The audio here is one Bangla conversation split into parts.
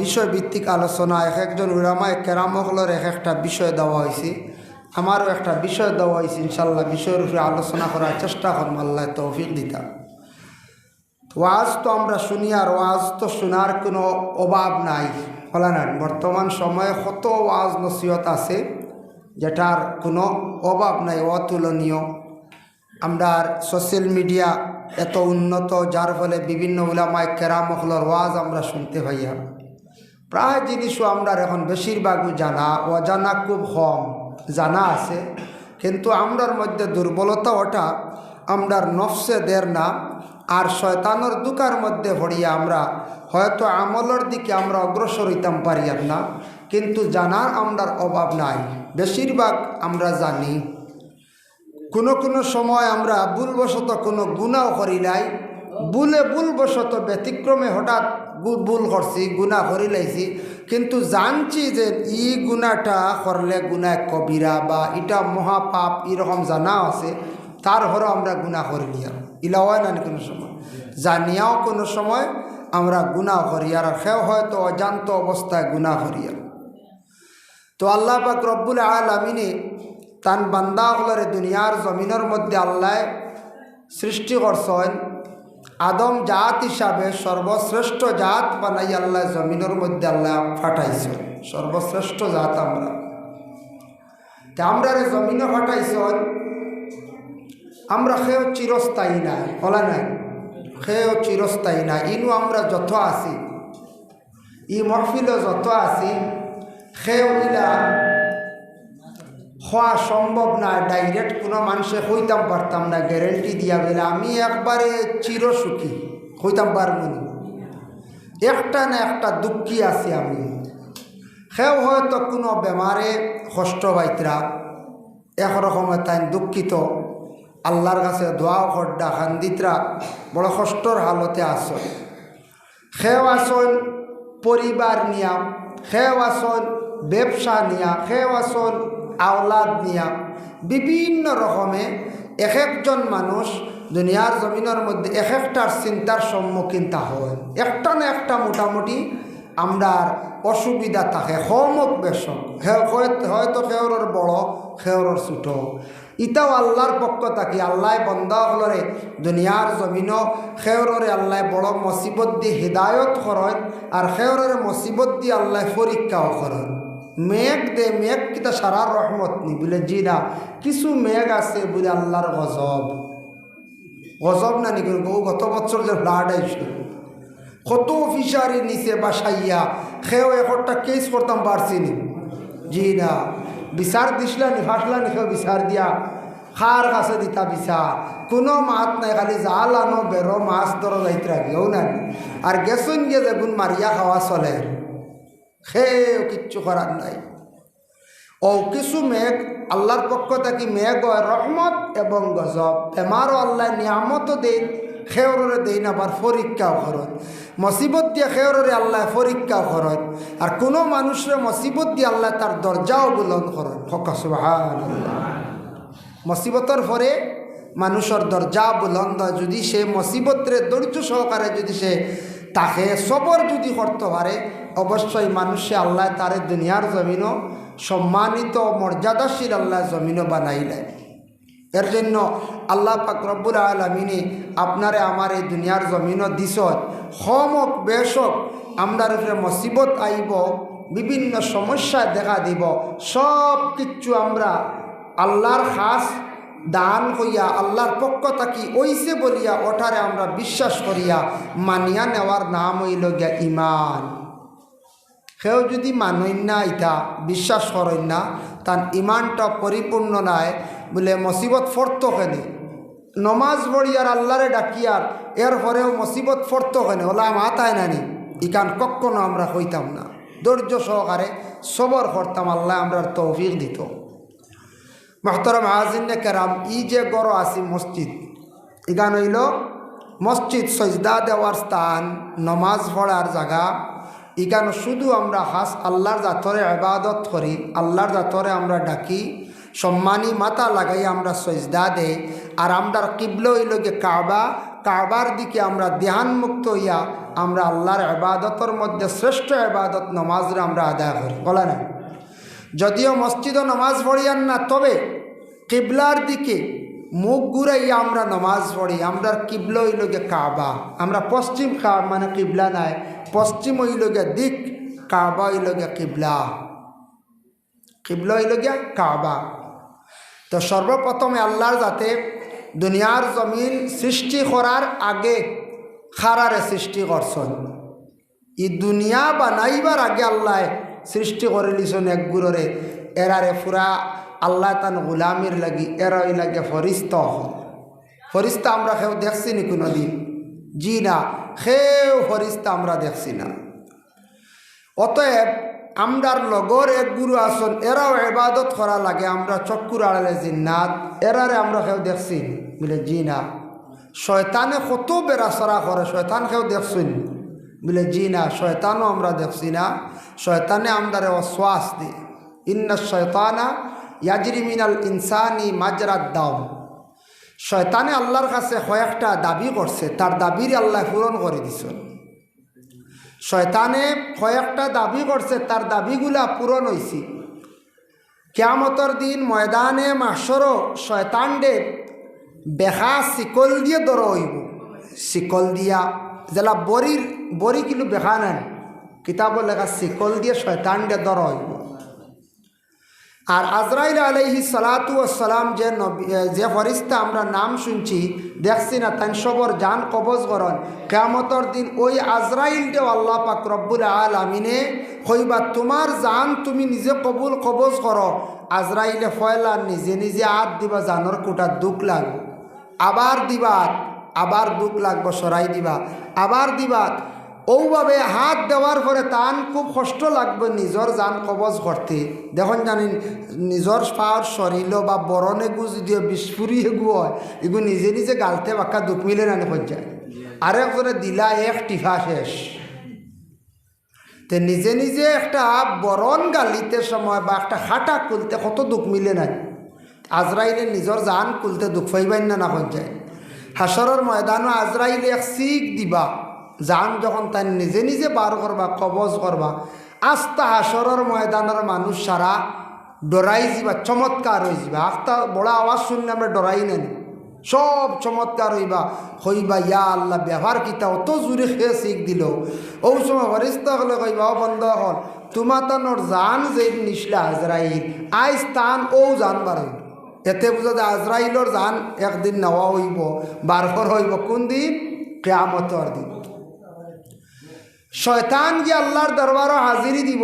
বিষয়ভিত্তিক আলোচনা এক একজন উলামায়ে কেরামগুলোর এক একটা বিষয় দেওয়া হয়েছে। আমারও একটা বিষয় দেওয়া হয়েছে। ইনশাল্লাহ বিষয়ের উপরে আলোচনা করার চেষ্টা করব, আল্লাহ তৌফিক দিতা। ওয়াজ তো আমরা শুনি, আর ওয়াজ তো শোনার কোনো অভাব নাই, বলে না? বর্তমান সময়ে কত ওয়াজ নসিহত আছে যেটার কোনো অভাব নাই, অতুলনীয়। আমরা সোশ্যাল মিডিয়া এত উন্নত, যার ফলে বিভিন্ন উলামায়ে কেরামগুলোর ওয়াজ আমরা শুনতে পাইয়া। প্রায় জিনিসও আমরা এখন বেশিরভাগই জানা, অজানা খুব কম। জানা আছে, কিন্তু আমরার মধ্যে দুর্বলতা ওটা আমরার নফসে দের না, আর শয়তানোর দুকার মধ্যে ভরিয়া আমরা হয়তো আমলের দিকে আমরা অগ্রসর হইতাম পারিয়ার না, কিন্তু জানার আমরার অভাব নাই। বেশিরভাগ আমরা জানি। কোনো কোনো সময় আমরা ভুলবশত কোনো গুনাও করি নাই, ভুলবশত ব্যতিক্রমে হঠাৎ ভুল করছি, গুনাহ করি লাইছি, কিন্তু জানছি যে ই গুনাহটা করলে গুনাহ কবিরা বা এটা মহাপাপ, এরকম জানা আছে, তারপরও আমরা গুনাহ করি নিয়া। ইলা হয় না কোনো সময়, জানিয়াও কোনো সময় আমরা গুনাহ করি, আর সেও হয়তো অজান্ত অবস্থায় গুনাহ করি। তো আল্লাহ পাক রব্বুল আলামিনে তান বান্দাগুলোরে দুনিয়ার জমিনের মধ্যে আল্লাহ সৃষ্টি করছেন। আদম জাত হিসাবে সর্বশ্রেষ্ঠ জাত বানাই আল্লাহ জমিনের মধ্যে আল্লাহ ফাটাইছেন, সর্বশ্রেষ্ঠ জাত আমরা। আমরা জমিনে ফাটাইছেন, আমরা সেও চিরস্থায়ী নাই, বলা নাই? সেও চিরস্থায়ী নাই। ইনু আমরা যত আছি, ই মহফিলও যত আছি, সেও ইলা হওয়া সম্ভব না। ডাইরেক্ট কোনো মানুষে হইতাম পারতাম না গ্যারেন্টি দিয়া গেলে আমি একবারে চিরসুখী হইতাম পারবনি। একটা না একটা দুঃখী আছি আমি। সেও হয়তো কোনো বেমারে কষ্ট পাইতরা, একরকমে তাই দুঃখিত, আল্লাহর কাছে দোয়াও খড্ডা খান্দিতরা, বড় কষ্টর হালতে আসন। সেও আসন পরিবার নিয়া, সেও আসন ব্যবসা নিয়া, সেও আসন আওলাদ নিয়া, বিভিন্ন রকমে এক একজন মানুষ দুনিয়ার জমিনের মধ্যে এক একটার চিন্তার সম্মুখীন তা হয়। একটা না একটা মোটামুটি আমরার অসুবিধা থাকে, হমক বেশক, হয়তো খেওরের বড়, খেওরের ছোট। ইটাও আল্লাহর পক্ষ থাকি আল্লাহ বন্দা হলরে দুনিয়ার জমিন খেওরে আল্লাহ বড় মুসিবত দিয়ে হিদায়ত করেন, আর খেওরের মুসিবত দিয়ে আল্লাহ পরীক্ষাও করেন। মেঘ দে, মেঘ কিতা সারার রহমত নি বলে, জি না, কিছু মেঘ আছে বলে আল্লাহর গজব। গজব না নাকি? গত বছর যে ফ্লাড আইছিল, কত ফিশারি নিচে বাসাইয়া খেয়েও একটা কেস করতাম পারছি নি। জি না, বিচার দিসলা নি, ফাঁসলা নি, খেয়ে বিচার দিয়া খার কাছে দিতা বিচার, কোনো মাত নাই, খালি জাল আনো বেরো মাছ ধরো যাইতে রাখিও না। আর গেছুন গিয়ে যেগুন মারিয়া খাওয়া চলে, খেয়েও কিচ্ছু করার নাই। ও কিছু মেঘ আল্লাহর পক্ষ থেকে মেঘ হয় রহমত এবং গজব। এমারও আল্লাহ নিয়ামতও দেন, খেওরে দেন, আবার পরীক্ষাও করেন। মুসিবত দিয়ে খেওরে আল্লাহ পরীক্ষাও করেন, আর কোনো মানুষের মুসিবত দিয়ে আল্লাহ তার দরজাও বুলন্দ করেন। সুবহানাল্লাহ। মুসিবতের পরে মানুষের দরজা বুলন্দ হয় যদি সে মুসিবতরে ধৈর্য সহকারে যদি সে তাকে সবর যদি করতে পারে, অবশ্যই মানুষে আল্লাহ তারে দুনিয়ার জমিনও সম্মানিত মর্যাদাশীল আল্লাহ জমিনও বানাইলে। এর জন্য আল্লাহ পাক রব্বুল আলামিনে আপনারে আমার এই দুনিয়ার জমিনও দিছত, হমক বেশক আমরার উপরে মুসিবত আইব, বিভিন্ন সমস্যা দেখা দিব, সব কিছু আমরা আল্লাহর খাস দান হইয়া আল্লাহর পক্ষ থাকি ওইসে বলিয়া ওঠারে আমরা বিশ্বাস করিয়া মানিয়া নেওয়ার নাম হইল গিয়া ইমান। সেও যদি মানই না, ইটা বিশ্বাস করেন না, তার ইমানটা পরিপূর্ণ নাই বলে মুসিবত ফরতো কেনে। নমাজ পড়িয়ার আল্লাহরে ডাকিয়ার এরপরেও মুসিবত ফরতো কেনে, ওলা মাথায় নানি, ইকান কখনো আমরা হইতাম না। ধৈর্য সহকারে সবর করতাম, আল্লাহ আমরা তৌফিক দিত। মুহতারাম হাজিরিনে কেরাম, ই যে গড় আছি মসজিদ, ইগান হইল মসজিদ সজদা দেওয়ার স্থান, নমাজ পড়ার জায়গা। ইগান শুধু আমরা খাস আল্লাহর জাতরে ইবাদত করি, আল্লাহর জাতরে আমরা ডাকি, সম্মানী মাথা লাগাই আমরা সজদা দেই। আর আমরার কিবলা হইল গে কাবা, কাবার দিকে আমরা ধ্যানমুক্ত হইয়া আমরা আল্লাহর ইবাদতের মধ্যে শ্রেষ্ঠ ইবাদত নামাজরে আমরা আদায় করি বলে না। যদিও মসজিদও নামাজ পড়িয়ান না, তবে কিবলার দিকে মুখ ঘুরাইয়া আমরা নামাজ পড়ি। আমরা কিবলা হইল গে কাবা, আমরা পশ্চিম মানে কিবলা নাই, পশ্চিম হইল গে দিক, কাবা হইল গে কিবলা, কিবলা হইল গিয়া কাবা। তো সর্বপ্রথমে আল্লাহর যাতে দুনিয়ার জমিন সৃষ্টি করার আগে খারারে সৃষ্টি করছেন। ই দুনিয়া বানাইবার আগে আল্লাহ সৃষ্টি করে লিছেন এক গুররে, এরারে পুরা আল্লাহ তান গুলামির লাগি এরাই লাগে ফরিস্তা। ফরিস্তা আমরা কেউ দেখছি নি কোনো দিন? জি না, কেউ ফরিস্তা আমরা দেখছি না। অতএব আমরার লগর এক গুরু আসন, এরাও ইবাদত করা লাগে। আমরা চক্কুর আড়ালে জিন্নাত, এরারে আমরা কেউ দেখছি বলে জি না। শয়তানে কত বেড়াচড়া করে, শয়তান কেউ দেখছেন বলে জি না, শয়তানও আমরা দেখছি না। শয়তানে আমরারে অশ্বাস দিই, ইন্না শয়তানা ইয়াজরি মিনাল ইনসানি মাজরাদ দাম। শয়তানে আল্লাহর কাছে কয়েকটা দাবি করছে, তার দাবির আল্লাহ পূরণ করে দিছেন। শয়তানে কয়েকটা দাবি করছে, তার দাবিগুলা পূরণ হয়েছে। কিয়ামতের দিন ময়দানে মাহশরও শয়তানদের বেহা শিকল দিয়ে ধরা হইব। শিকল দিয়া যেলা বড়ি কিন্তু বেহা নেন, কিতাব লেখা শিকল দিয়ে শয়তানদের ধরা হইব। আর আজরাইল আলাইহিস সালাতু ওয়াস সালাম যে ফরিস্তা আমরা নাম শুনছি দেখছি না, তাই সবর জান কবজ করন। কিয়ামতের দিন ওই আজরাইলটাও আল্লাহ পাক রব্বুল আলামিনে কইবা তোমার জান তুমি নিজে কবজ করো। আজরাইলে ফয়লা নিজে নিজে হাত দিবা, জানোর কোটা দুঃখ লাগবে, আবার দিবা, আবার দুঃখ লাগবে সরাই দিবা, আবার দিবা। ওভাবে হাত দেওয়ার পরে তান খুব কষ্ট লাগবে নিজের জান কবজ করতে। দেখুন জানেন নিজের পাওয়ার শরীর বা বরণে গু যদি বিস্ফুরিয়ে গু হয়, এগুলো নিজে নিজে গালতে বাক্কা দুঃখ মিলে নানি পর্যায়ে আরেকজনে দিলা এক টিফা শেষ। তো নিজে নিজে একটা বরণ গালিতে সময় বা একটা হাঁটা খুলতে কত দুঃখ মিলে নাই। আজরাইলে নিজের জান খুলতে দুঃখ পাইবেন না পর্যায়ে। হাসরের ময়দানও আজরাইলে এক শিখ দিবা, জান যখন তাই নিজে নিজে বার করবা কবজ করবা, আস্তা হাসরের ময়দানের মানুষ সারা ডরাই যাবা, চমৎকার হয়ে যাবা। আস্তা বড় আওয়াজ শুনলে আমরা ডরাই নেন, সব চমৎকার হইবা ইয়া আল্লাহ ব্যবহার কিতা অত জোরে খেয়ে শিখ দিল। ও সময় ফরিস্তা হলে কইবা ও বন্ধ হল তোমার তানোর জান যে নিসলা আজরাইল আইস তান ও জান বার হইব। এতে বুঝা যায় আজরাইলর জান একদিন নেওয়া হইব, বারবার হইব কোন দিন? কিয়ামতের দিন। শয়তান গিয়ে আল্লাহর দরবারও হাজিরি দিব।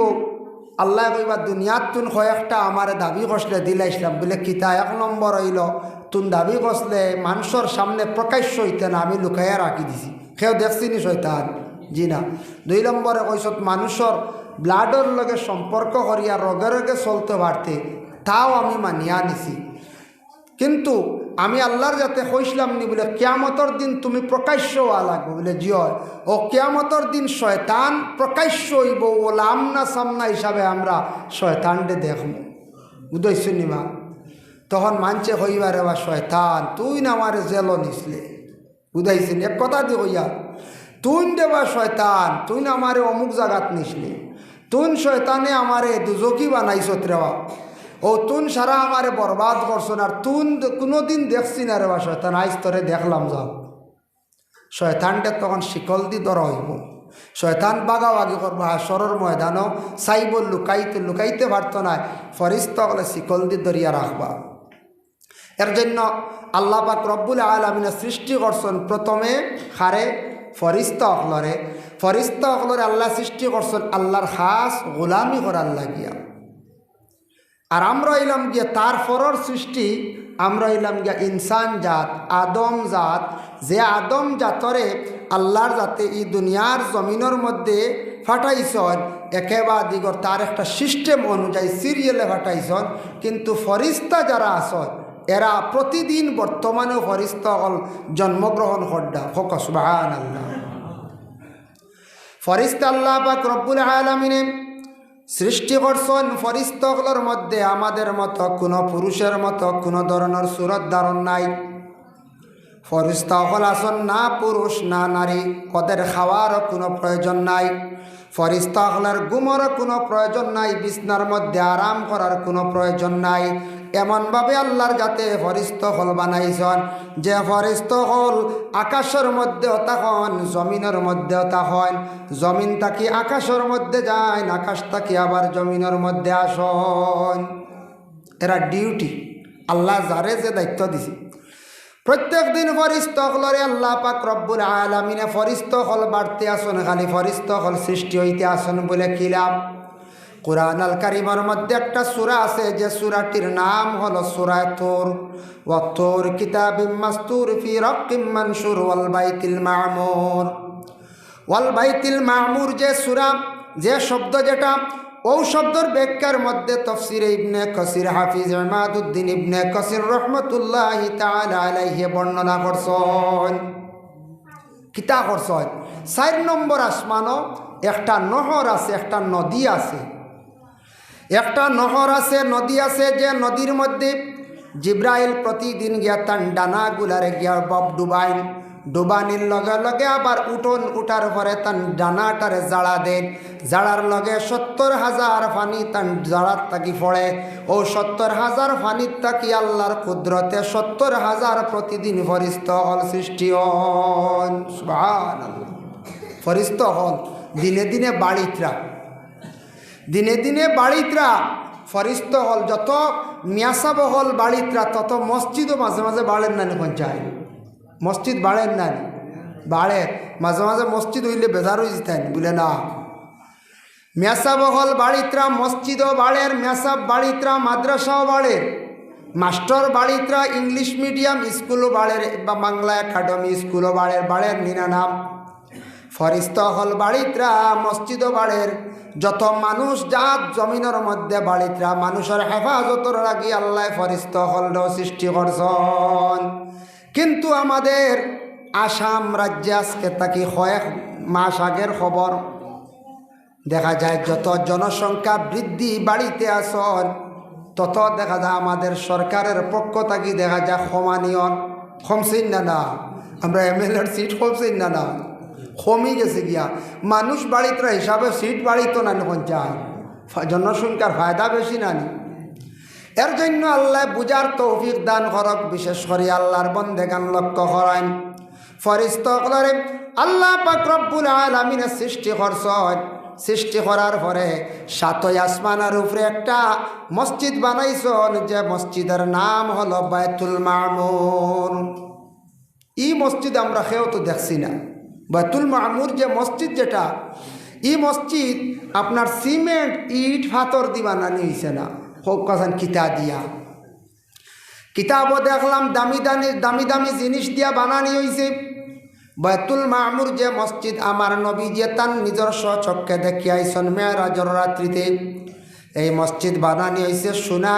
আল্লাহ কইবা দুনিয়াত তুন কয়েকটা আমারে দাবি কষলে দিলাইছিলাম বলে কিতা। এক নম্বর হইল তুন দাবি কষলে মানুষের সামনে প্রকাশ্য হইতে না, আমি লুকাইয়া রাখি দিছি, কেউ দেখছিনি শয়তান? জি না। 2 নম্বরে কইসত মানুষের ব্লাডের লগে সম্পর্ক করিয়া রগে রগে চলতে পারতে, তাও আমি মানিয়া নিছি। কিন্তু আমি আল্লাহর যাতে কইসলাম নি বলে কিয়ামতের দিন তুমি প্রকাশ্য হওয়া লাগবে বলে জি হয়। ও কিয়ামতের দিন শয়তান প্রকাশ্য হইব, ও লামনা সামনা হিসাবে আমরা শয়তানকে দেখব, বুঝাইছি নিবা। তখন মানছে হইবারে বা শয়তান তুই না আমার জেল নিসলে, বুঝাইছি এক কথা দি হইয়া তুই দেবা শয়তান তুই না আমারে অমুক জায়গাত নিসলে, তুই শয়তানে আমারে দুজকি বানাইছত রেবা, ও তুন সারা আমারে বরবাদ করছো না, আর তুন কোনোদিন দেখছি না রে বা শয়তান, আইস তোরে দেখলাম যাও। শয়তানটা তখন শিকল দি ধরা হইব, শয়তান বাগাবাগি করবো হাসরের ময়দানও চাইব, লুকাইতে পারত না, ফরিস্তা বলে শিকল দি ধরিয়া রাখবা। এর জন্য আল্লাহ পাক রব্বুল আলামিন সৃষ্টি করছেন প্রথমে হারে ফরিস্তা অকলরে আল্লাহ সৃষ্টি করছেন আল্লাহর খাস গোলামি করার লাগিয়া। আর আমরা হইলাম গিয়া তার পরের সৃষ্টি, আমরা হইলাম গিয়া ইনসান জাত, আদম জাত, যে আদম জাতরে আল্লাহর জাতে এই দুনিয়ার জমিনের মধ্যে ফাটাইছন একেবারে দিগর তার একটা সিস্টেম অনুযায়ী সিরিয়ালে ফাটাইছন। কিন্তু ফরিস্তা যারা আসন এরা প্রতিদিন বর্তমানেও ফরিস্তা জন্মগ্রহণ করডা হোক সুবহানাল্লাহ। ফরিস্তা আল্লাহ পাক রব্বুল আলামিনে সৃষ্টি করছেন ফরিস্তাগুলোর মধ্যে আমাদের মতো কোনো পুরুষের মতো কোনো ধরনের সুরত ধারণ নাই। ফরিস্তা হল আসন না পুরুষ না নারী, ওদের খাওয়ারও কোনো প্রয়োজন নাই, ফরিস্তা হলের ঘুমোরও কোনো প্রয়োজন নাই, বিছনার মধ্যে আরাম করার কোনো প্রয়োজন নাই। এমনভাবে আল্লাহর যাতে ফরিস্ত হল বানাইছেন যে ফরিস্ত হল আকাশের মধ্যেও তখন জমিনের মধ্যেও তখন, জমিন থাকি আকাশের মধ্যে যায়, আকাশ থাকি আবার জমিনের মধ্যে আসন। এরা ডিউটি আল্লাহ যারে যে দায়িত্ব দিছে। প্রত্যেক দিন ফরিস্ত হলরে আল্লাহ পাক রব্বুল আলামিনে ফরিস্ত হল বাড়তে আসন, খালি ফরিস্ত হল সৃষ্টি হইতে আসন বলে কি লাভ? কুরআন আল কারীমের মধ্যে একটা সূরা আছে যে সূরাটির নাম হলো সূরা তুর। ওয়া তুর কিতাবিম মাসতুর ফি রাক্কিম মানশুর ওয়াল বাইতিল মামুর। ওয়াল বাইতিল মামুর যে সূরা, যে শব্দ যেটা, ও শব্দর ব্যাখ্যার মধ্যে তাফসীরে ইবনে কাসির হাফিজ ইমাদউদ্দিন ইবনে কাসির রাহমাতুল্লাহি তাআলা আলাইহি বর্ণনা করছেন। কিতা করছেন? ৪ নম্বর আসমানও একটা নহর আছে, একটা নদী আছে, একটা নহর আছে, নদী আছে, যে নদীর মধ্যে জিব্রাইল প্রতিদিন গিয়া তার ডানাগুলারে গিয়া বব ডুবাইন, ডুবানির লগে লগে আবার উঠার পরে তার ডানাটারে জাড়া দেন, জাড়ার লগে ৭০,০০০ পানি তার জাড়ার তাকি পড়ে। ও ৭০,০০০ পানির তাকি আল্লাহর কুদরতে ৭০,০০০ প্রতিদিন ফরিস্ত হল সৃষ্টি হন। সুবহানাল্লাহ। ফরিস্ত হল দিনে দিনে বাড়িতরা, দিনে দিনে বাড়িতরা ফরিস্ত হল, যত মিয়াসাব হল বাড়িতরা তত মসজিদও মাঝে মাঝে বাড়েন না পঞ্চায়েত, মসজিদ বাড়েন না, বাড়ে মাঝে মাঝে মসজিদ হইলে বেজার হয়ে যেতেন বলে না। মেসাব হল বাড়িতরা মসজিদও বাড়ের, মেসাব বাড়িতরা মাদ্রাসাও বাড়ের, মাস্টার বাড়িতরা ইংলিশ মিডিয়াম স্কুলও বাড়ের বা বাংলা একাডেমি স্কুলও বাড়ের নিনা নাম। ফরিস্ত হল বাড়িতরা মসজিদও বাড়ের, যত মানুষ জাত জমিনের মধ্যে বাড়িতরা মানুষের হেফাজতর লাগি আল্লাহ ফরিস্ত হলও সৃষ্টি করছেন। কিন্তু আমাদের আসাম রাজ্যে আজকে তাকি কয়েক মাস আগের খবর দেখা যায়, যত জনসংখ্যা বৃদ্ধি বাড়িতে আসন তত দেখা যায় আমাদের সরকারের পক্ষ থাকি দেখা যায় ক্ষমানিয়ন কমছেন না, আমরা এমএলএর সিট কমছেন না, কমই গেছে গিয়া। মানুষ বাড়িতে হিসাবে সিট বাড়িত না পঞ্চায়েত, জনসংখ্যার ফায়দা বেশি নানি। এর জন্য আল্লাহ বুঝার তৌফিক দান করক, বিশেষ করে আল্লাহর বন্দেগান লক্ষ্য করেন। ফরিস্তাগণে আল্লাহ পাক রব্বুল আলামিন সৃষ্টি করছেন, সৃষ্টি করার পরে ৭ই আসমানের উপরে একটা মসজিদ বানাইছেন, যে মসজিদের নাম হলো বাইতুল মামুর। এই মসজিদ আমরা কেউ তো দেখছি না। বাইতুল মামুর যে মসজিদ যেটা, এই মসজিদ আপনার সিমেন্ট ইট পাথর দিয়ে বানানি হয়েছে না, হোক কাছান কিতা দিয়া, কিতাবও দেখলাম দামি দামি জিনিস দিয়া বানানি হয়েছে। বাইতুল মামুর যে মসজিদ আমার নবী যে তার নিজস্ব চক্ষে দেখিয়াইছেন মেরাজের রাত্রিতে, এই মসজিদ বানানি হয়েছে সোনা,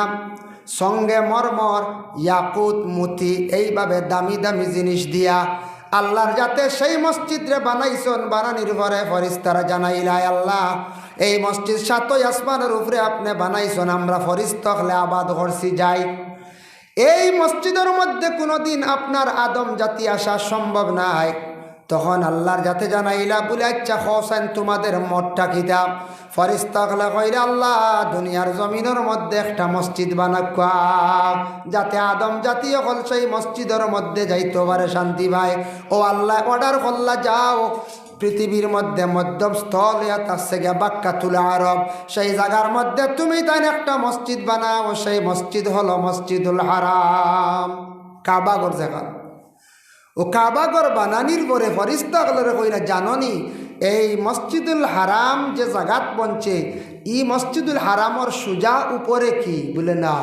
সঙ্গে মরমর, ইয়াকুত, মতি, এইভাবে দামি দামি জিনিস দিয়া আল্লাহর যাতে সেই মসজিদরে বানাইছেন। বানানির পরে ফরিস্তারা জানাইলাই, আল্লাহ এই মসজিদ ৭ই আসমানের উপরে আপনি বানাইছেন, আমরা ফরিস্ত হলে আবাদ করছি যাই। এই মসজিদের মধ্যে কোনোদিন আপনার আদম জাতি আসা সম্ভব নাই। তখন আল্লাহর যাতে জানাইলা বলে, আচ্ছা হোসেন তোমাদের মঠটা কিতাব? ফরিস্তাগলা কইরা, আল্লাহ দুনিয়ার জমিনের মধ্যে একটা মসজিদ বানাক, যাতে আদম জাতীয় হল সেই মসজিদের মধ্যে যাইতে পারে শান্তি ভাই। ও আল্লাহ অর্ডার করলা, যাও পৃথিবীর মধ্যে মধ্যম স্থল আছে গিয়া বাক্কাতুল আরব, সেই জায়গার মধ্যে তুমি তাই একটা মসজিদ বানাও। সেই মসজিদ হলো মসজিদুল হারাম, কাবাগর জায়গা। ও কাবাগর বানানির পরে ফরিস্তাগলরে কইরা, জাননি এই মসজিদুল হারাম যে জাগাত বনছে, ই মসজিদুল হারামর সুজা উপরে কি? বলে না।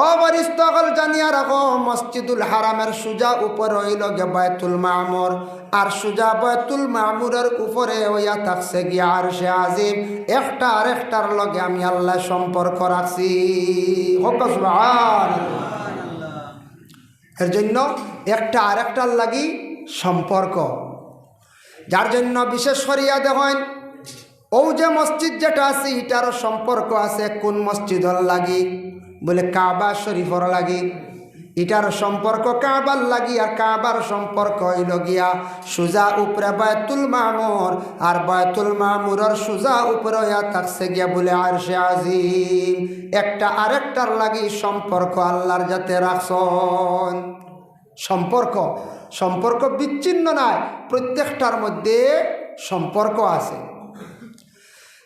ও ফরিস্তাগল জানিয়া রাখো, মসজিদুল হারামের সুজা উপরে হইল গে বাইতুল মামুর, আর সুজা বাইতুল মামুরের উপরে হইয়া থাকছে গিয়া আরশে আজিম। একটা আর একটার লগে আমি আল্লাহ সম্পর্ক রাখছি। এর জন্য একটা আর একটার লাগি সম্পর্ক, যার জন্য বিশেষ করিয়া দেখেন ও যে মসজিদ যেটা আছে এটারও সম্পর্ক আছে কোন মসজিদর লাগি? বলে কাবা শরীফর লাগি। এটার সম্পর্ক কাবার লাগি, আর কাবার সম্পর্ক হইল গিয়া সুজা উপরে বায়তুল মামুর, আর বায়তুল মামুরের সুজা উপরে হইয়া থাকছে গিয়া বলে আরশে আজিম। একটা আরেকটার লাগি সম্পর্ক আল্লাহর যাতে রাখছন। সম্পর্ক বিচ্ছিন্ন নয়, প্রত্যেকটার মধ্যে সম্পর্ক আছে।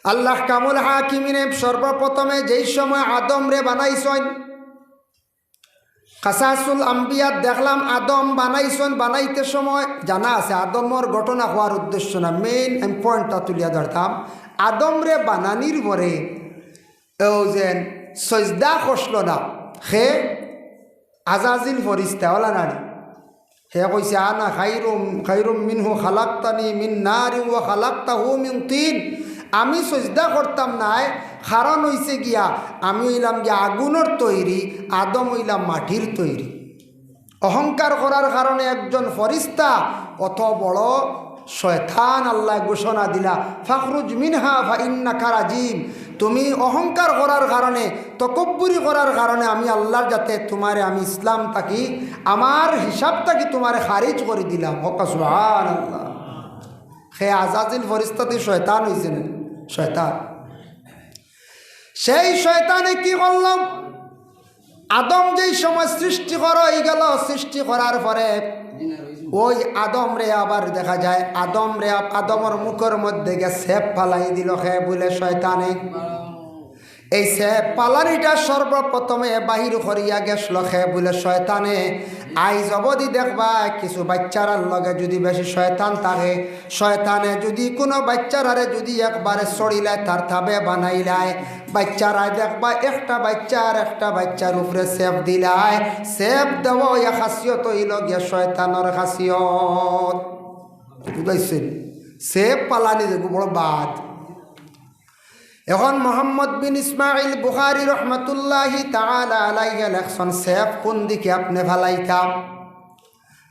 আল্লাহ কামুল হাকিমিনে সর্বপ্রথমে যেই সময় আদম রে বানাইছেন, কাসাসুল আম্বিয়াত দেখলাম আদম বানাইছেন, বানাইতে সময় জানা আছে আদমর ঘটনা হওয়ার উদ্দেশ্য না, মেইন পয়েন্টটা তুলিয়া ধরতাম। আদম রে বানানির পরে ও যেন সজদা খসল না, হে আজাজিল ফরিস্তা ওলা নারী, হে কইছে আনা খাইরুম মিনহু খালাক্তানি মিন নারিন ওয়া খালাক্তাহু মিন তিন। আমি সজদা করতাম নাই, কারণ হইছে গিয়া আমি হইলাম গিয়া আগুনের তৈরি, আদম হইলাম মাটির তৈরি। অহংকার করার কারণে একজন ফরিস্তা অত বড় শয়তান আল্লাহ ঘোষণা দিলা, ফাখরুজ মিনহা ফা ইন্নাকা রাজিম। তুমি অহংকার করার কারণে, তকব্বুরি করার কারণে আমি আল্লাহর যাতে তোমারে আমি ইসলাম থাকি, আমার হিসাব থাকি তোমারে খারিজ করে দিলাম। হক সুবহানাল্লাহ। হে আজাজিল ফরিস্তাতে শয়তান হয়েছেন, শয়তান। সেই শয়তানে কি করলাম, আদম যেই সময় সৃষ্টি করা হয়ে গেল, সৃষ্টি করার পরে ওই আদম রে আবার দেখা যায় আদমর মুখের মধ্যে গিয়ে সেপ ফালাই দিল, হে বলে শয়তানে। এই সেপ পালানিটা সর্বপ্রথমে বাহির করিয়া গেছিল, হে বলে শয়তানে। আইজ অবধি দেখবা কিছু বাচ্চারার লগে যদি বেশি শয়তান থাকে, শয়তানে যদি কোনো বাচ্চারারে যদি একবারে চড়িলায় তার থাবে বানাইলায়, বাচ্চারায় দেখবা একটা বাচ্চার উপরে সেপ দিলায়। সেপ দেওয়া ওই খাসিয়ত হইল গিয়া শয়তানের খাসিয়ত, বুঝাইছেন? সেপ পালানি দেখো বড় বাদ। এখন মোহাম্মদ বিন ইসমাইল বুখারী রহমতুল্লাহি তাআলা আলাইহি লেখছেন, সেফ কোন দিকে আপনি ফালাইতাম?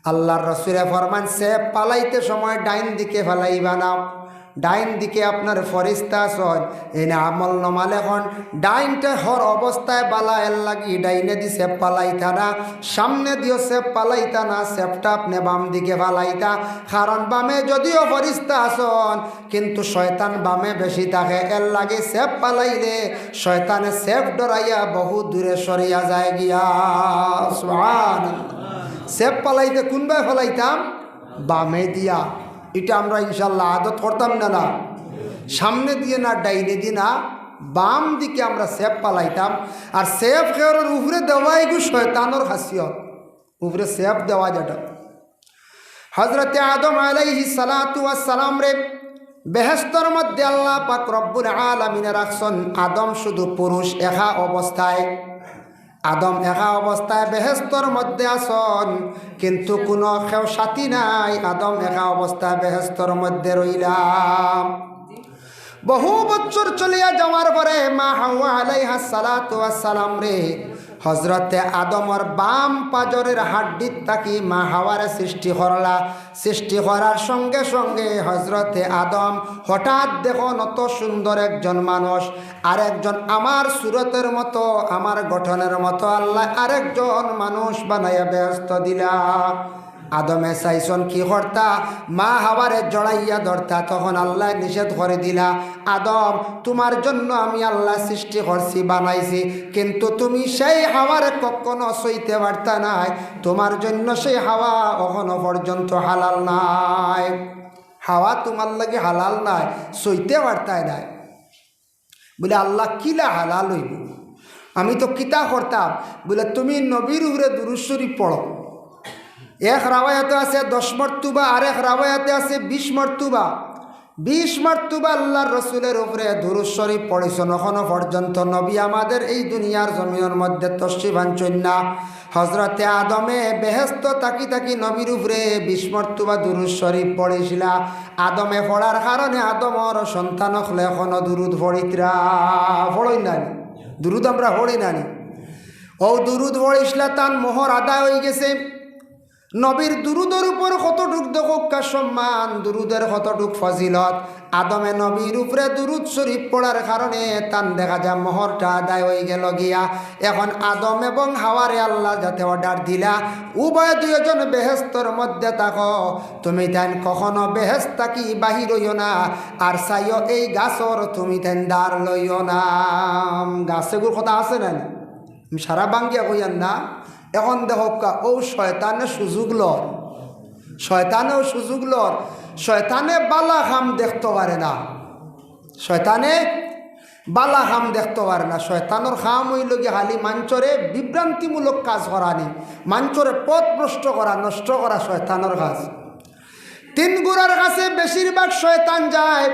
আল্লাহর রাসূলে ফরমান, সেফ পালাইতে সময় ডাইন দিকে ফালাইবা না। ডাইন দিকে আপনার ফরিস্তা আছে, এনে আমল নমাল। এখন ডাইনটা হর অবস্থায় বালা এর লাগি ডাইনে দি সেফ পালাইতা না, সামনে দিও সেফ পালাইতা না, সেফটা আপনি বাম দিকে ফালাইতা। কারণ বামে যদিও ফরিস্তা আসন, কিন্তু শয়তান বামে বেশি থাকে, এর লাগে সেফ পালাইলে শয়তানে সেফ ডরাইয়া বহু দূরে সরিয়া যায় গিয়া। সুবহানাল্লাহ। সেফ পালাইতে কোনভাবে ফলাইতাম? বামে দিয়া। এটা আমরা ইনশাল্লাহ আদত করতাম না, সামনে দিয়ে না, ডাইনে দিয়ে না, বাম দিকে আমরা সেফ পালাইতাম। আর সেফ খেয়ারের উপরে দেওয়াই গু শয়তানোর খাসিয়ত, উপরে সেফ দেওয়া যেটা। হজরতে আদম আলাইহিস সালাতু ওয়াস সালাম রে বেহেশতের মধ্যে আল্লাহ পাক রব্বুল আলামিনে রাখছেন। আদম শুধু পুরুষ একা অবস্থায়, আদম একা অবস্থায় বেহেশতের মধ্যে আসন, কিন্তু কোনো কেউ সাথী নাই। আদম একা অবস্থায় বেহেশতের মধ্যে রইলাম। বহু বছর চলিয়া যাওয়ার পরে মা হাওয়া আলাইহাস সালাতু ওয়াস সালাম রে হজরতে আদমর বাম পাজরের হাড্ডিত থাকি মা হাওয়ারে সৃষ্টি করলা। সৃষ্টি করার সঙ্গে সঙ্গে হজরতে আদম হঠাৎ দেখুন অত সুন্দর একজন মানুষ, আরেকজন আমার সুরতের মতো, আমার গঠনের মতো আল্লাহ আরেকজন মানুষ বানাইয়া ব্যস্ত দিলা। আদমে চাইছন কি করতা? মা হাওয়ারে জড়াইয়া ধরতা। তখন আল্লাহ নিষেধ করে দিলা, আদম তোমার জন্য আমি আল্লাহ সৃষ্টি করছি, বানাইছি, কিন্তু তুমি সেই হাওয়ারে কখনো সইতে পারতা নাই। তোমার জন্য সেই হাওয়া এখনো পর্যন্ত হালাল নাই। হাওয়া তোমার লাগে হালাল নাই, সইতে পারতাই নাই। বলে আল্লাহ কিলা হালাল হইব? আমি তো কিতা করতাম? বলে তুমি নবীর উপরে দুরূদ শরীফ পড়ো। এক রাওয়ায়াতে আছে 10 মর্তুবা, আর এক রাওয়ায়াতে আছে 20 মর্তুবা। 20 মর্তুবা আল্লাহর রসুলের উপরে দুরূদ শরীফ পড়েছেন। এখনো পর্যন্ত নবী আমাদের এই দুনিয়ার জমিনের মধ্যে তশরিফ আনছেন না। হজরতে আদমে বেহেশত তাকি তাকি নবীর উপরে 20 মর্তুবা দুরূদ শরীফ পড়েছিলা। আদমে পড়ার কারণে আদমর সন্তান হলে এখনো দুরূদ পড়িতরা পড়ই নানি, দুরূদ আমরা পড়ি নানি। ও দুরূদ পড়িসলা তার মোহর আদায় হয়ে গেছে। নবীর দুরুদের উপর কতটুক দোকা সম্মান, দুরুদের কতটুক ফজিলত। আদমে নবীর উপরে দুরুদ শরীফ পড়ার কারণে তান দেখা যায় মোহরটা আদায় হয়ে গেল গিয়া। এখন আদম এবং হাওয়ারে আল্লাহ যাতে অর্ডার দিলা উভয় দুইজন বেহেস্তর মধ্যে থাকো, তুমি তাই কখনো বেহেস্ত থাকি বাহির হইও না, আর চাইও এই গাছর তুমি তাই দাঁড় লইও না। গাছেগুর কথা আছে না, সারা বাঙ্গিয়া কইয়ান না। এখন দেখো ও শয়তানে সুযোগ লর, শয়তানেও সুযোগ লর। শয়তানে বালা খাম দেখতে পারে না, শয়তানে বালা খাম দেখতে পারে না। শয়তানোর খাম হইল গিয়ে খালি মাঞ্চরে বিভ্রান্তিমূলক কাজ করানি, মাঞ্চরে পথ ভ্রষ্ট করা, নষ্ট করা শয়তানোর কাজ। তিন গুড়ার কাছে বেশিরভাগ শয়তান যায়।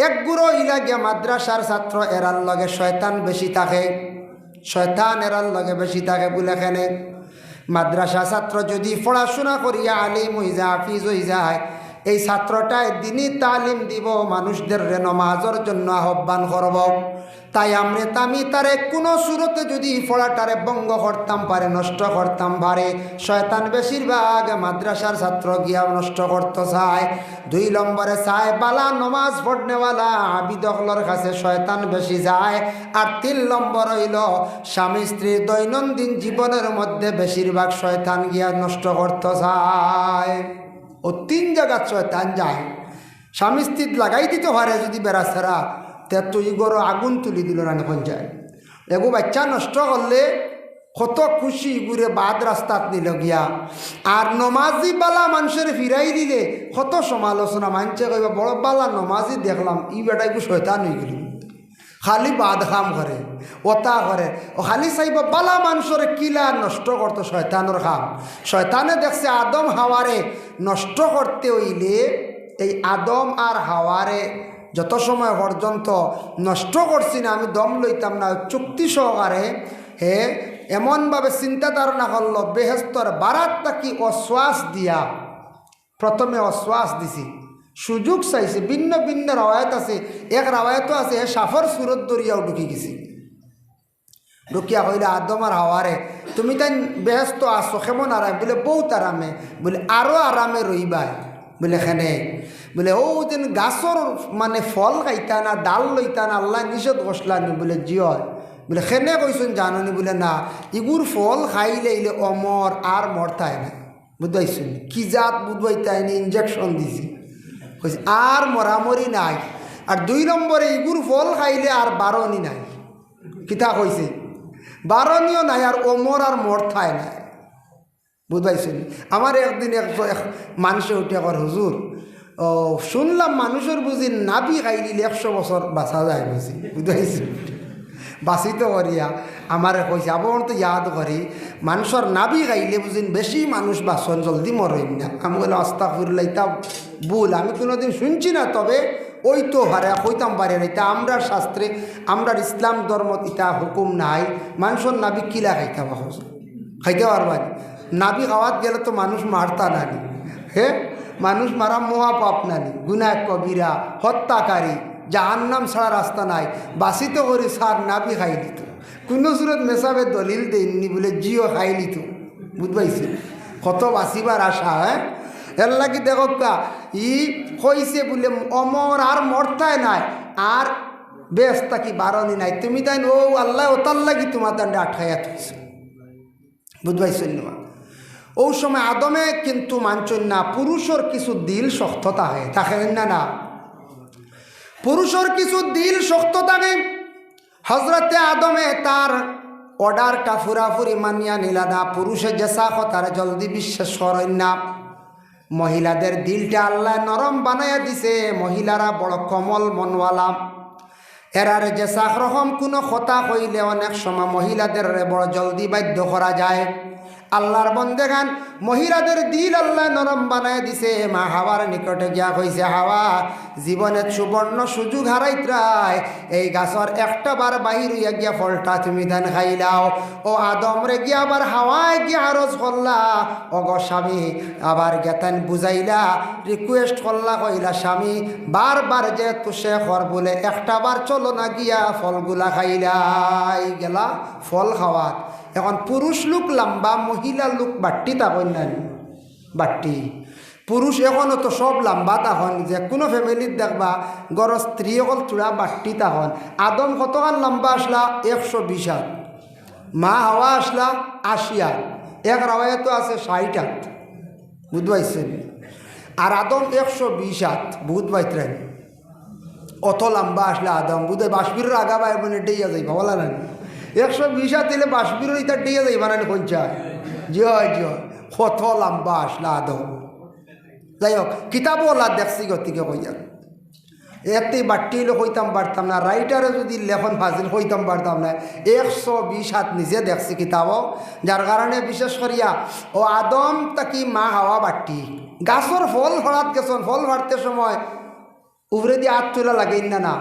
এক গুঁড়ো ইলা গিয়া মাদ্রাসার ছাত্র, এরার লগে শয়তান বেশি থাকে, শয়তান এরার লগে বেশি থাকে বলে এখানে মাদ্রাসা ছাত্র যদি পড়াশোনা করিয়া আলিম হয়ে যায়, হাফিজ হয়ে যায়, এই ছাত্রটায় দিনই তালিম দিব, মানুষদের নমাজের জন্য আহ্বান করব। তাই আমি তারে কোনো সুরতে যদি পড়াটারে ভঙ্গ করতাম পারে, নষ্ট করতাম পারে, শয়তান বেশিরভাগ মাদ্রাসার ছাত্র গিয়া নষ্ট করতে চায়। 2 নম্বরে চায় বালা নমাজ পড়নেওয়ালা আবিদকলর কাছে শয়তান বেশি যায়। আর 3 নম্বর হইল স্বামী স্ত্রীর দৈনন্দিন জীবনের মধ্যে বেশিরভাগ শয়তান গিয়া নষ্ট করতে চায়। ও 3 জায়গা শয়তান যায়। স্বামী স্ত্রী লাগাই দিতে পারে যদি বেড়াছেরা, তে তুই গরো আগুন তুলি দিল না এখন যায়। এগো বাচ্চা নষ্ট করলে কত খুশি ঘুরে বাদ রাস্তাত নিল গিয়া। আর নমাজি বালা মানুষের ফিরাই দিলে কত সমালোচনা, মানছে কইবা বড় বালা নমাজি দেখলাম, ই বেটাই গু শয়তান হয়ে গেল, খালি বাদ খাম করে, ওতা করে, ও খালি চাইব বালা মানুষের কিলা নষ্ট করতো শয়তানোর খাম। শয়তানে দেখছে আদম হাওয়ারে নষ্ট করতে হইলে এই আদম আর হাওয়ারে যত সময় পর্যন্ত নষ্ট করছি না, আমি দম লইতাম না, চুক্তি সহকারে হে এমনভাবে চিন্তা ধারণা করলো বেহেস্তর বারাত তাকি অশ্বাস দিয়া, প্রথমে অশ্বাস দিছি, সুযোগ চাইছে। ভিন্ন ভিন্ন রাওয়ায়ত আছে, এক রাওয়ায়তও আছে হে সাফর সুরত দরিয়াও ঢুকি গেছি। ঢুকিয়া কইলে আদম আর হাওয়ারে তুমি তাই বেহেস্ত আসো কেমন আরাম, বলে বহুত আরামে, বলে আরও আরামে রইবাই, বলে খেনে বলে ও যেন গাছর মানে ফল খাইতা না, ডাল লইতা না, আল্লাহ নিষেধ করলানি, বলে জিয়, বলে খেনে কইসুন জাননি, বলে না ইগুর ফল খাইলে ইলে অমর আর মরতায় না, বুঝবাইছুন কি জাত বুঝবাইতাই নি, ইঞ্জেকশন দিছি কইছে আর মরামরি নাই। আর 2 নম্বরে ইগুর ফল খাইলে আর বারণই নাই, কিতা কইছে বারণীয় নাই, আর অমর আর মরতায় নাই, বুঝবাইছুন। আমার একদিন এক মানুষে উঠে কর হুজুর, ও শুনলাম মানুষের বুঝি নাবি খাইলিলে 100 বছর বাঁচা যায়, বুঝি বুঝাইছি বাঁচিত করিয়া আমারে কইছে, আবার তো ইয়াদ করি মানুষের নাবি খাইলে বুঝিন বেশি মানুষ বাঁচন, জলদি মরইন না। আমি বলে আস্তাগফিরুল্লাহ, ইতা ভুল, আমি কোনোদিন শুনছি না, তবে ওই তো হারে কইতাম পারে না, এটা আমরার শাস্ত্রে, আমরার ইসলাম ধর্ম ইতা হুকুম নাই মানুষের নাবি কিলা খাইতে পারো, খাইতে পারবা নাবি খাওয়াত গেলে তো মানুষ মারতা নানি, হে মানুষ মারা মহা পাপ নানি, গুনাহ কবিরা, হত্যাকারী, জাহান্নাম ছাড়া রাস্তা নাই। বাসিত করে সার নাবি খাই দিত, কোনো সুরত মেসাবে দলিল দেননি, বলে জিও খাই নিত, বুঝবাইছে কত বাঁচিবার আশা। হ্যাঁ এর লাগি দেখো কা ই কইছে বলে অমর আর মরতায় নাই, আর বেশ তাকি বারণই নাই, তুমি তাই ও আল্লাহ ওতার লাগি তোমার দান্ডে আটকাইয়া থইছে, বুঝবাইছেন না। ও সময় আদমে কিন্তু মানছেন না, পুরুষের কিছু দিল শক্ত থাকে, থাকেন না, না পুরুষের কিছু দিল শক্ত থাকে। হজরতে আদমে তার অর্ডারটা ফুরাফুরি মানিয়া নিলা না, পুরুষের জেসা কথার জলদি বিশ্বাস করেন না। মহিলাদের দিলটা আল্লাহ নরম বানাইয়া দিছে, মহিলারা বড় কমল মনওয়ালা, এরারে জেসা রকম কোনো কথা কইলে অনেক সময় মহিলাদের বড় জলদি বাধ্য করা যায়। আল্লাহর বন্দেগান মহিলাদের দিল আল্লাহ নরম বানায় দিছে। মা হাওয়ার নিকটে গিয়া কইছে, হাওয়া জীবনের সুবর্ণ সুযোগ হারাইত্রায়, এই গাছর একটা বার বাহির হইয়া গিয়া ফলটা তুমি ধান খাইলাও। ও আদম রে গিয়া আবার হাওয়ায় গিয়া আরজ করলা, অগ স্বামী আবার গেতান বুঝাইলা, রিকোয়েস্ট করলা, কইলা স্বামী বারবার যে তুষে খর বলে একটা বার চলো না গিয়া ফলগুলা খাইলাই গেলা ফল খাওয়াত। এখন পুরুষ লোক লম্বা, মহিলা লোক বাট্টি তা কন্যানি, বাট্টি। পুরুষ এখনও তো সব লম্বা তখন, যে কোনো ফ্যামিলির দেখবা গড় স্ত্রী অকল চূড়া বাট্টি তখন। আদম কতখান লম্বা আসলা? 120 হাত। মা হাওয়া আসলা 80 হাত। এক রাওয়ায়তো আছে 60 হাত, বুঝতে পারছেন? আর আদম 120 হাত, বুঝতে পাইতেন? অত লম্বা আসলে আদম বুঝে বাসবির আগা বাই মানে ডেইয়া যাইবা বলা না। 120 হাত দিলে বাসবির ইটা ডেইয়া যাইবা না পঞ্চায়। জয় জয়, কত লম্বা আসলে আদম। যাই হোক, কিতাবও ওলা দেখছি গতিকে কইয়া এতে বাট্টি হইলে হইতাম পারতাম না, রাইটারে যদি লেখন ফাজিল হইতাম পারতাম না। 120 হাত নিজে দেখছি কিতাবও, যার কারণে বিশেষ করিয়া ও আদম তাকি মা হাওয়া বাট্টি। গাছর ফল ফড়াত গেছন, ফল ফাড়তে সময় উপরে দিয়ে হাত তোলা লাগে না? না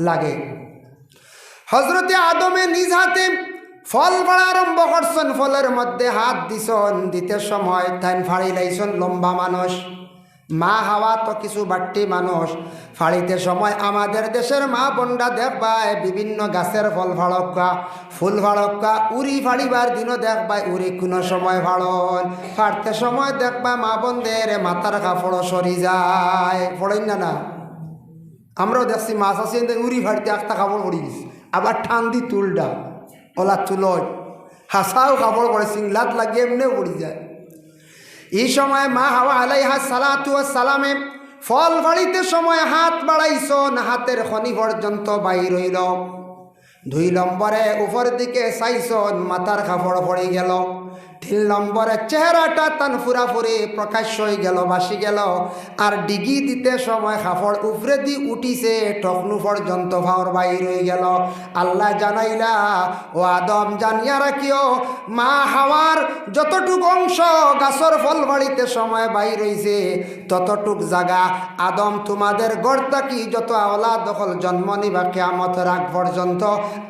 লাগে। হজরতে আদমে নিজ হাতে ফল ফাড়া আরম্ভ করছেন, ফলের মধ্যে হাত দিছন, দিতে সময় তাই ফাড়ি লাইছন লম্বা মানুষ। মা হাওয়া তো কিছু বাট্টি মানুষ। ফাড়িতে সময় আমাদের দেশের মা বন্ডা দেখবায় বিভিন্ন গাছের ফল ফাড়ক্কা, ফুল ফাড়ক্কা, উড়ি ফাড়িবার দিনও দেখবায় উড়ি কোনো সময় ফাড়ন। ফাড়তে সময় দেখবা মা বন্ধের মাথার কাপড় সরি যায়, ফড়েন না? না, আমরাও দেখছি মাছ আছে উড়ি ফাড়িতে একটা কাপড় পড়ি গেছি, আবার ঠান দি তুলডা ওলা তুলয় হাসাও কাপড় পড়ে সিংলাত লাগিয়ে এমনিও পড়ি যায়। এই সময় মা হাওয়া আলাইহা সালাতু ওয়াস সালামে ফল ফাড়িতে সময় হাত বাড়াইছন, হাতের খনি পর্যন্ত বাইর হইল। 2 নম্বরে উপর দিকে চাইছন, মাথার কাপড় পড়ে গেল। 3 নম্বরে চেহারাটা তান ফুরাফুরি প্রকাশ্য হয়ে গেল, বাসি গেল। আর ডিগি দিতে সময় কাপড় উপরে দি উঠিছে, টকনু পর্যন্ত ভাওর বাইর হয়ে গেল। আল্লাহ জানাইলা, ও আদম জানিয়া রাখিও, মা হাওয়ার যতটুক অংশ গাছর ফল বাড়িতে সময় বাইর হইছে ততটুক জায়গা আদম তোমাদের গড়তা কি যত আওলা দখল জন্ম নিবা কিয়ামত রাগ পর্যন্ত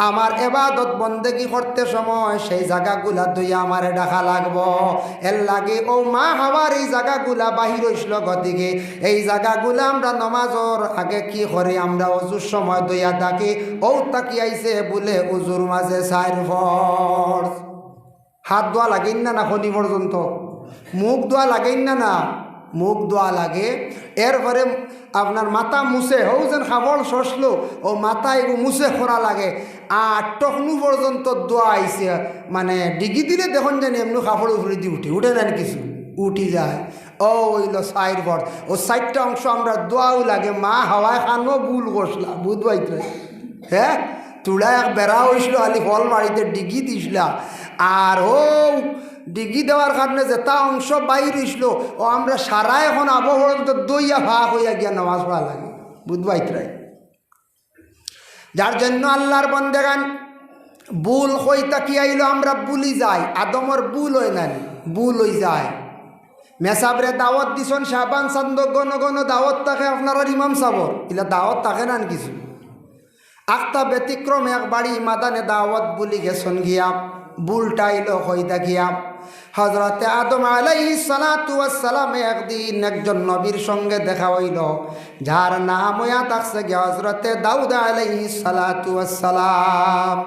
আমার এবাদত বন্দেগি করতে সময় সেই জায়গাগুলা দুই আমারে ডাকা লাগবো। এর লাগে ও মা হাওয়ার এই জায়গাগুলা বাহির হইছিল গতিকে এই জায়গাগুলা আমরা নমাজর আগে কি করি, আমরা অজুর সময় দইয়া ডাকি, ও তাকি আইছে বলে উজুর মাঝে 4 ফরজ। হাত ধোয়া লাগেন না? না খনি পর্যন্ত মুখ ধোয়া লাগেন না? না, মুখ ধোয়া লাগে। এরপরে আপনার মাথা মুছে হও যেন খাবল শসলো ও মাথা এগো মুছে খোরা লাগে। আর টকনু পর্যন্ত দোয়া আইছে, মানে ডিগি দিলে দেখুন জানি এমনি কাপড় উপরে দিয়ে উঠে নেন কিছু উঠি যায়। ও হইল 4 ফরজ। ও 4টা অংশ আমরা দোয়াও লাগে। মা হাওয়ায় খানো ভুল করছিলা, বুধ বাইতে হ্যাঁ তুলা এক বেড়া হয়েছিল খালি ফল বাড়িতে ডিগি দিছিলা। আর ও ডিগি দেওয়ার কারণে যেটা অংশ বাইর হইছিল ও আমরা সারা এখন আবহাওয়া দইয়া ভাগ হইয়া গিয়া নামাজ পড়া লাগে, বুধবাইতরাই। যার জন্য আল্লাহর বন্দেগান ভুল হইতা কি আইলো আমরা ভুলি যাই। আদমর ভুল হয় না, ভুল হয়ে যায়। মেসাবরে দাওয়াত দিছন শাবান চান্দ গণ গণ দাওয়াত থাকে আপনার ইমাম সাবর ইলা দাওয়াত থাকে না কিছু আখতা ব্যতিক্রম এক বাড়ি মাদানে দাওয়াত বলি গেছন গিয়া ভুলটা আইলো হইতা গিয়া হজরতে আদম আলাইহিস সালাতু ওয়াস সালাম একদিন একজন নবীর সঙ্গে দেখা হইল, যার নাম হইয়া থাকছে গিয়া হজরতে দাউদ আলাইহিস সালাতু ওয়াস সালাম।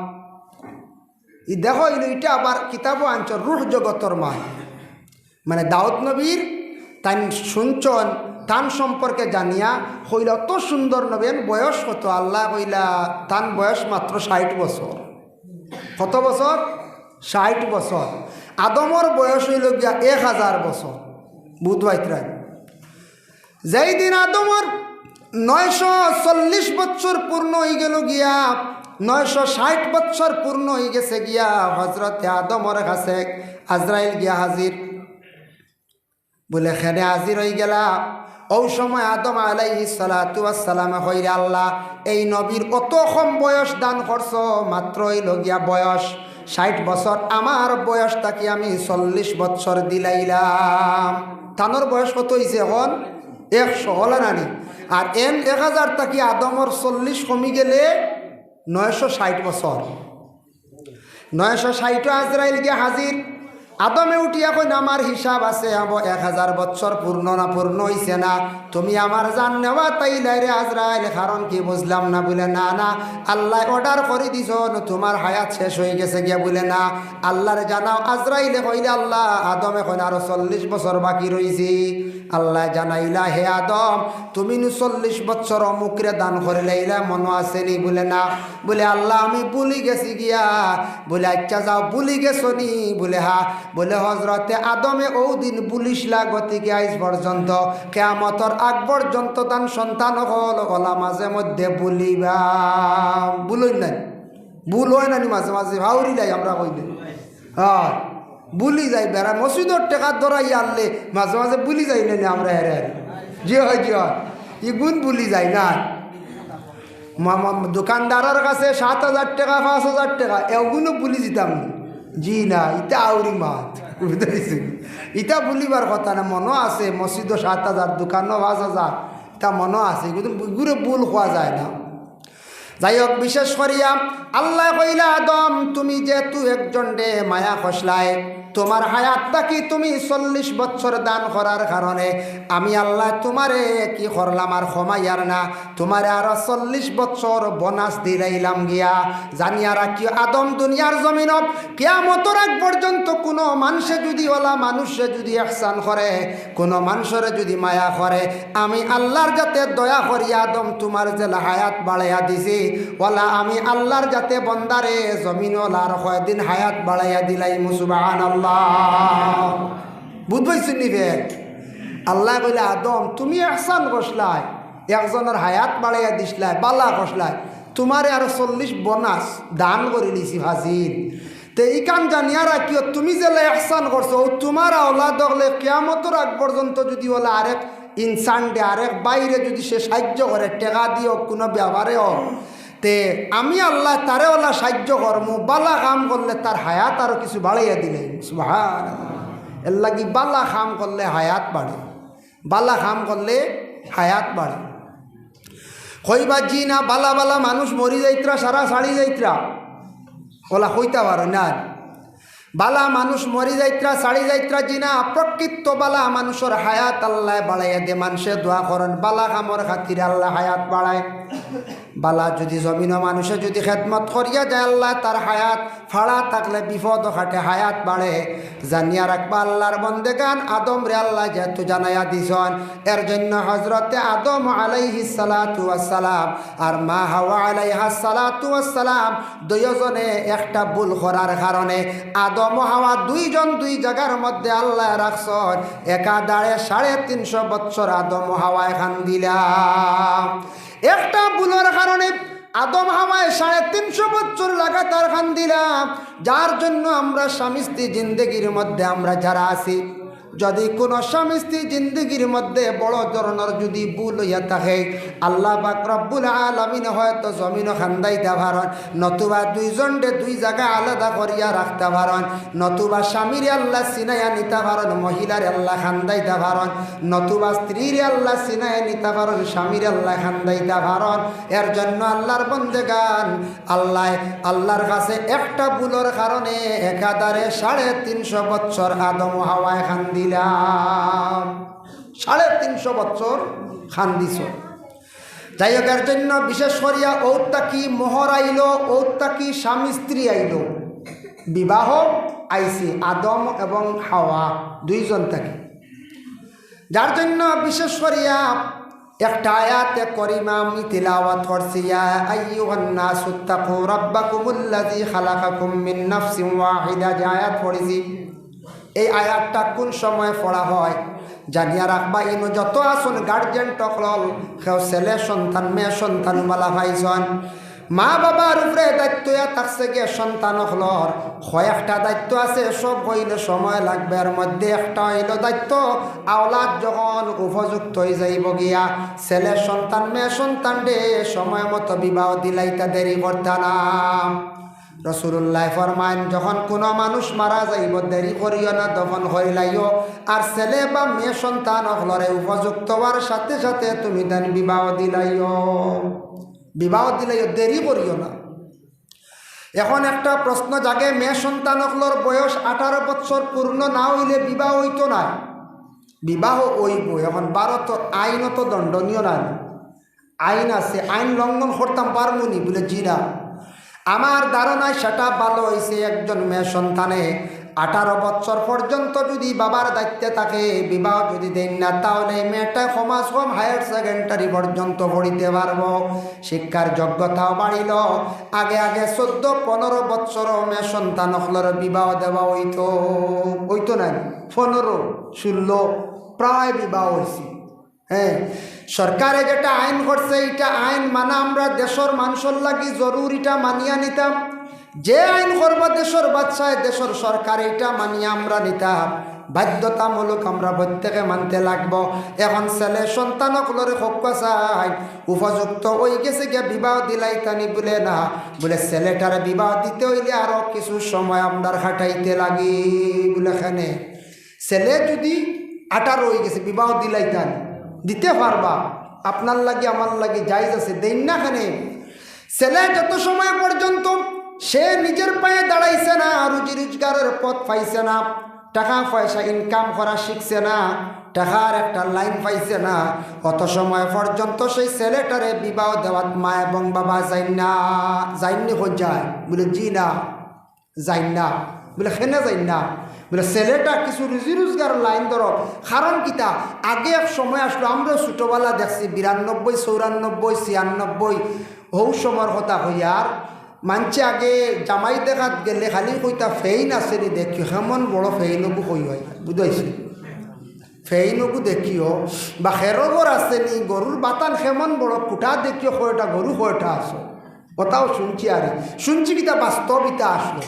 ই দেখো হইল এটা আবার কিতাবও আনছ রুহ জগতর মান, মানে দাউদ নবীর তান শুনছন তান সম্পর্কে জানিয়া হইল অত সুন্দর নবীন। বয়স কত? আল্লাহ কইলা তান বয়স মাত্র 60 বছর। কত বছর? 60 বছর। আদমর বয়স হইল গিয়া 1000 বছর, বুধবাইতরাই। যেই দিন আদমর 940 বছর পূর্ণ হয়ে গেল গিয়া 960 বছর পূর্ণ হয়ে গেছে গিয়া হজরতে আদমর কাছে আজরাইল গিয়া হাজির। বলে খেনে হাজির হয়ে গেলা। ও সময় আদম আলাইহিস সালাতু ওয়াস সালাম কইরে, আল্লাহ এই নবীর কত কম বয়স দান করছ, মাত্র হইল গিয়া বয়স 60 বছর। আমার বয়সটা কি আমি 40 বছর দিলাইলাম। তানোর বয়স কত হয়েছে এখন? 100 হল নানি। আর 1000 তাকি আদমর 40 কমি গেলে 960 বছর। 960 আজরাইল গিয়া হাজির। আদমে উঠিয়া কই না আমার হিসাব আছে 1000 বছর পূর্ণ না পূর্ণ হইছে না, তুমি আমার জান নেওয়া তাইলে রে আজরাইল, কারণ কি বুঝলাম না। বলে না না, আল্লাহ অর্ডার করে দিছ তোমার হায়াত শেষ হয়ে গেছে গিয়া। বলে না, আল্লাহরে জানাও। আজরাইলে কইলে আল্লাহ, আদম এখন আরো 40 বছর বাকি রইছে। আল্লাহ জানাইলা, হে আদম তুমি 40 বছর অমুকরে দান করে লাইলা, মনে আসেনি? বলে না। বলে আল্লাহ আমি ভুলি গেছি গিয়া। বলে আচ্ছা যাও, ভুলি গেছো নি? বলে হা। বলে হজরতে আদমে ও দিন বুলিশলা গতিকে আইজ পর্যন্ত কিয়ামতর আগ পর্যন্ত তান সন্তান হল গলা মাঝে মধ্যে বুলিবা। বুলই নাই, ভুল হয় নানি মাঝে মাঝে ভাউরি যাই আমরা কইলে। হ্যাঁ বুলি যাই, বেড়া মসজিদর টেকা ধরাই আনলে মাঝে মাঝে বুলি যাই না আমরা। হেরে জি হয় জি হয়, ইগুণ বুলি যাই না। দোকানদারের কাছে 7000 টাকা 5000 টাকা এগুলো বুলি দিতাম না। জি না, ইটা আউরি মাত বুঝতে, ইটা বলিবার কথা না। মনও আছে মসজিদও 7000, দোকানও 5000, এটা মনও আছে, কিন্তু গুড়ে ভুল খোয়া যায় না। যাই হোক, বিশেষ করিয়া আল্লাহ কইলা, আদম তুমি যেহেতু একজন রে মায়া খসলায়, তোমার হায়াতটা কি তুমি 40 বছর দান করার কারণে আমি আল্লাহ তোমারে কি করলাম আর ক্ষমাইয়ার না, তোমারে আরো 40 বছর বোনাস দিলাইলাম গিয়া। জানিয়া রাখি আদম, দুনিয়ার জমিনত কিয়ামতের আগ পর্যন্ত কোনো মানুষে যদি ওলা মানুষে যদি ইহসান করে, কোনো মানুষের যদি মায়া করে, আমি আল্লাহর যাতে দয়া করি আদম তোমার যে হায়াত বাড়াইয়া দিছি, ওলা আমি আল্লাহর যাতে বন্দারে জমিন ওলার কয়দিন হায়াত বাড়াইয়া দিলাই। সুবহানাল্লাহ। বুঝবাইছি নিবে? আল্লাহ কইলে আদম তুমি ইহসান করছলাই, একজনের হায়াত বাড়াইয়া দিসলাই, বালা করছলাই, তোমারে আরো 40 বোনাস দান করে দিছি হাজির। তো এই কাম জানিয়া রাখিও, তুমি যে ইহসান করছো তোমার আওলাদ হলে কিয়ামতের আগ পর্যন্ত যদি ওলা আরেক ইনসান দে, আরেক বাইরে যদি সে সাহায্য করে, টেকা দিও কোনো ব্যবহারে হোক, তে আমি আল্লাহ তারে ওলা সাহায্য করমু। বালা কাম করলে তার হায়াত আরো কিছু বাড়াইয়া দিলেন। সুবহানাল্লাহ। এর লাগি বালা কাম করলে হায়াত বাড়ে, বালা কাম করলে হায়াত বাড়ে। কইবা জি না, বালা বালা মানুষ মরি যাইত্রা, সারা সাড়ি যাইত্রা, ওলা কইতা পারো না। বালা মানুষ মরি যাইত্রা, সাড়ি যাইত্রা, জি না, প্রকৃত বালা মানুষের হায়াত আল্লাহ বাড়াইয়া দে। মানুষে দোয়া করেন বালা কামর খাতিরে আল্লাহ হায়াত বাড়ায়। বালা যদি জমিন মানুষে যদি খেদমত করিয়া যায়, আল্লাহ তার হায়াত ফাড়া থাকলে বিপদ ঘাটে হায়াত বাড়ে। জানিয়া রাখবা আল্লাহর বন্দেগান আদম রে আল্লাহ যেহেতু জানাইয়া দিছন, এর জন্য হজরতে আদম আলাইহিস সালাতু ওয়াসসালাম আর মা হাওয়া আলাইহাস সালাতু ওয়াসসালাম দুইজনে একটা ভুল করার কারণে আদম ও হাওয়া দুইজন দুই জায়গার মধ্যে আল্লাহ রাখছন। একা দাঁড়ে 350 বছর আদম ও হাওয়ায় খান দিলাম। একটা ভুলের কারণে আদম হাওয়ায় 350 বছর লাগাতার খান দিলাম। যার জন্য আমরা স্বামী স্ত্রী জিন্দগির মধ্যে আমরা যারা আছি, যদি কোনো স্বামী স্ত্রী জিন্দগির মধ্যে বড় ধরনের যদি ভুল হইয়া থাকে, আল্লাহ পাক রব্বুল আলামিন হয়তো জমিন খান্দাইতে পারেন, নতুবা দুইজনকে দুই জায়গা আলাদা করিয়া রাখতে পারেন, নতুবা স্বামীর আল্লাহ সিনাইয়া নিতে পারেন, মহিলার আল্লাহ খান্দাইতে পারেন, নতুবা স্ত্রীর আল্লাহ সিনাইয়া নিতে পারেন, স্বামীর আল্লাহ খান্দাইতে পারেন। এর জন্য আল্লাহর বন্দেগান আল্লাহর কাছে একটা ভুলের কারণে একাধারে 350 বছর আদম হাওয়ায় খান দিলাম। 350 বছর খান দিছ। যাই হোক, এর জন্য বিশেষ করিয়া ওটা কি মোহর আইল, ওটা কি স্বামী স্ত্রী আইল, বিবাহ আইসি আদম এবং হাওয়া দুইজন থাকি। যার জন্য বিশেষ করিয়া একটা আয়াতে করিমা আমি তিলাওয়াত করছি, ইয়া আইয়ুহান নাসু তাকু রাব্বাকুমুল্লাযী খালাকাকুম মিন নাফসিন ওয়াহিদা, যে আয়াত পড়েছি। এই আয়াতটা কোন সময় পড়া হয় জানিয়া রাখবা। ইনো যত আসুন গার্জেন টকল, কেউ ছেলে সন্তান মেয়ে সন্তান বালা ভাইজন, মা বাবার উপরে দায়িত্ব থাকছে গিয়ে সন্তান হলর কয়েকটা দায়িত্ব আছে, সব হইলে সময় লাগবে। এর মধ্যে একটা হইল দায়িত্ব আওলাদ যখন উপযুক্ত হয়ে যাইব গিয়া, ছেলে সন্তান মেয়ে সন্তান রে সময় মতো বিবাহ দিলাইতা দেরি করতে না। রাসূলুল্লাহ ফরমান, যখন কোনো মানুষ মারা যাইব দেরি করিও না, দফন হইলাইও। আর ছেলে বা মেয়ে সন্তান হলরে উপযুক্ত হওয়ার সাথে সাথে তুমি দেন বিবাহ দিলাইও, বিবাহ দিলাইও, দেরি করিও না। এখন একটা প্রশ্ন জাগে, মেয়ে সন্তানকলর বয়স 18 বছর পূর্ণ না হইলে বিবাহ হইতো না? বিবাহ হইব। এখন ভারত আইনত দণ্ডনীয় না, আইন আছে, আইন লঙ্ঘন করতাম পারমুনি বলে জিরা। আমার ধারণায় সেটা ভালো হয়েছে, একজন মেয়ে সন্তানে 18 বছর পর্যন্ত যদি বাবার দায়িত্বে থাকে, বিবাহ যদি দেন না, তাহলে মেয়েটা সমাজ কম হায়ার সেকেন্ডারি পর্যন্ত পড়িতে পারব, শিক্ষার যোগ্যতাও বাড়িল। আগে আগে 14-15 বছর মেয়ে সন্তান হলর বিবাহ দেওয়া হইতো না, 15-16 প্রায় বিবাহ হয়েছে। হ্যাঁ, সরকারে যেটা আইন করছে এটা আইন মানা আমরা দেশের মানুষের লাগি জরুরিটা মানিয়া নিতাম। যে আইন করবো দেশের বাচ্চায়, দেশের সরকার এটা মানিয়া আমরা নিতাম, বাধ্যতামূলক আমরা প্রত্যেকে মানতে লাগবো। এখন ছেলে সন্তানকলরে হক চাই, উপযুক্ত হয়ে গেছে গিয়ে বিবাহ দিলাই তানি বলে না, বলে ছেলেটার বিবাহ দিতে হইলে আরো কিছু সময় আপনার খাটাইতে লাগি বলে। খানে ছেলে যদি 18 হয়ে গেছে বিবাহ দিলাই তানি দিতে পারবা, আপনার লাগে আমার লাগে জায়েজ আছে, দেন না। খানে ছেলে যত সময় পর্যন্ত সে নিজের পায়ে দাঁড়াইছে না, রুজি রোজগারের পথ পাইছে না, টাকা পয়সা ইনকাম করা শিখছে না, টাকার একটা লাইন পাইছে না, অত সময় পর্যন্ত সেই ছেলেটারে বিবাহ দেওয়াত মা এবং বাবা যাইনি হয়ে যায় বলে, জি না যাই না বলে, খেনে যাই না বলে, ছেলেটা কিছু রুজি রোজগার লাইন ধরো। কারণ কিতা, আগে এক সময় আসলো, আমরা ছোটোবেলা দেখছি 92, 94, 96 হৌ সময়ের কথা হইয়ার মানছে আগে জামাই দেখাত গেলে খালি কইতা ফেইন আছে নি দেখিও, কেমন বড় ফেইনকু কই হয় বুঝাইছে, ফেইনকু দেখিও, বা খেরগর আছে নি গরুর বাতান কেমন বড় কুটা দেখিও, কয়টা গরু কয়টা আসো, কথাও শুনছি। আরে শুনছি কিতা বাস্তব ইতা আসলো,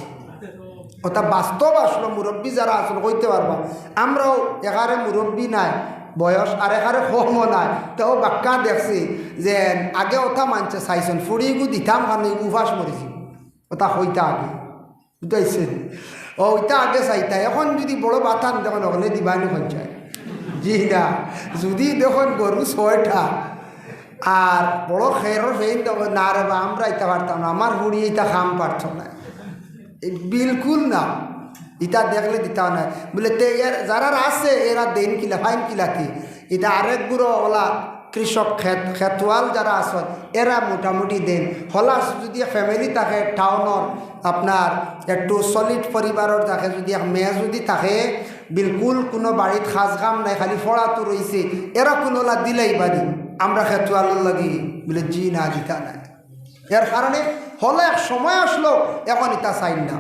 ওটা বাস্তব আসলো। মুরব্বী যারা আসলো কইতে পারবা, আমরাও এখানে মুরব্বী নাই বয়স, আর এখানে কমও নাই, তাও বাক্কা দেখছি যে আগে ওটা মানছে চাইছেন ফুড়িগু দিতাম খানে উভাস মরেছি, ওটা হইতা আগে বুঝাইছে, ওইটা আগে চাইতা। এখন যদি বড় বাতান দেখুন ওখানে দিবানি পঞ্চায়েত, জি না, যদি দেখুন গরু 6টা আর বড় খেরর ফেইন দেখুন না রে বা, আমরা ইটা পারতাম না, আমার হুড়ি এটা খাম পারছ না, বিলকুল না, ইটা দেখলে দিতাও না বলে। তে এর যারা আছে এরা দেন কিলা ফাইন কিলাতি, এটা আরেক গুঁড়ো ওলা কৃষক খেতওয়াল যারা আছে এরা মোটামুটি দেন হলা। যদি ফ্যামিলি থাকে টাউনের আপনার একটু সলিড পরিবারের থাকে, যদি এক মেয়ে যদি থাকে বিলকুল কোনো বাড়িত খাস কাম নাই, খালি ফড়াতো রয়েছে, এরা কোনোলা দিলেই বাড়ি আমরা খেতওয়ালের লাগি বলে, জি না দিতা নাই। এর কারণে হলে এক সময় আসলো, এখন ইটা চাই না।